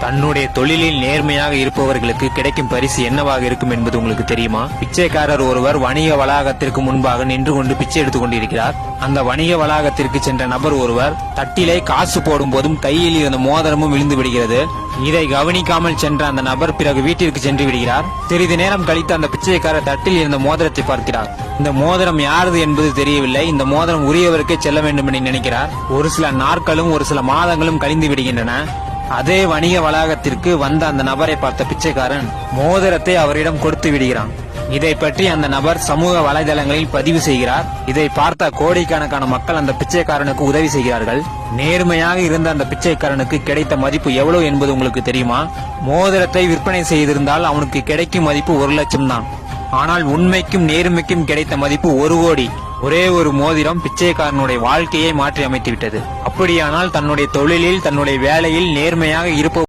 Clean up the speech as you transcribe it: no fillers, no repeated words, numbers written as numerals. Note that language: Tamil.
தன்னுடைய தொழிலில் நேர்மையாக இருப்பவர்களுக்கு கிடைக்கும் பரிசு என்னவாக இருக்கும் என்பது உங்களுக்கு தெரியுமா? பிச்சைக்காரர் ஒருவர் வணிக வளாகத்திற்கு முன்பாக நின்று கொண்டு பிச்சை எடுத்துக் கொண்டிருக்கிறார். அந்த வணிக வளாகத்திற்கு சென்ற நபர் ஒருவர் தட்டிலே காசு போடும் போதும் கையில் இருந்த மோதிரமும் விழுந்து விடுகிறது. இதை கவனிக்காமல் சென்ற அந்த நபர் பிறகு வீட்டிற்கு சென்று விடுகிறார். சிறிது நேரம் கழித்து அந்த பிச்சைக்காரர் தட்டில் இருந்த மோதிரத்தை பார்க்கிறார். இந்த மோதிரம் யாரது என்பது தெரியவில்லை. இந்த மோதிரம் உரியவருக்கே செல்ல வேண்டும் என நினைக்கிறார். ஒரு சில நாட்களும் ஒரு சில மாதங்களும் கழிந்து விடுகின்றன. அதே வணிக வளாகத்திற்கு வந்த அந்த நபரை பார்த்த பிச்சைக்காரன் மோதிரத்தை அவரிடம் கொடுத்து விடுகிறான். இதை பற்றி அந்த நபர் சமூக வலைதளங்களில் பதிவு செய்கிறார். இதை பார்த்த கோடிக்கணக்கான மக்கள் அந்த பிச்சைக்காரனுக்கு உதவி செய்கிறார்கள். நேர்மையாக இருந்த அந்த பிச்சைக்காரனுக்கு கிடைத்த மதிப்பு எவ்வளவு என்பது உங்களுக்கு தெரியுமா? மோதிரத்தை விற்பனை செய்திருந்தால் அவனுக்கு கிடைக்கும் மதிப்பு 1 லட்சம் தான். ஆனால் உண்மைக்கும் நேர்மைக்கும் கிடைத்த மதிப்பு 1 கோடி. ஒரே ஒரு மோதிரம் பிச்சைக்காரனுடைய வாழ்க்கையை மாற்றி அமைத்து விட்டது. அப்படியானால் தன்னுடைய தொழிலில் தன்னுடைய வேலையில் நேர்மையாக இருப்ப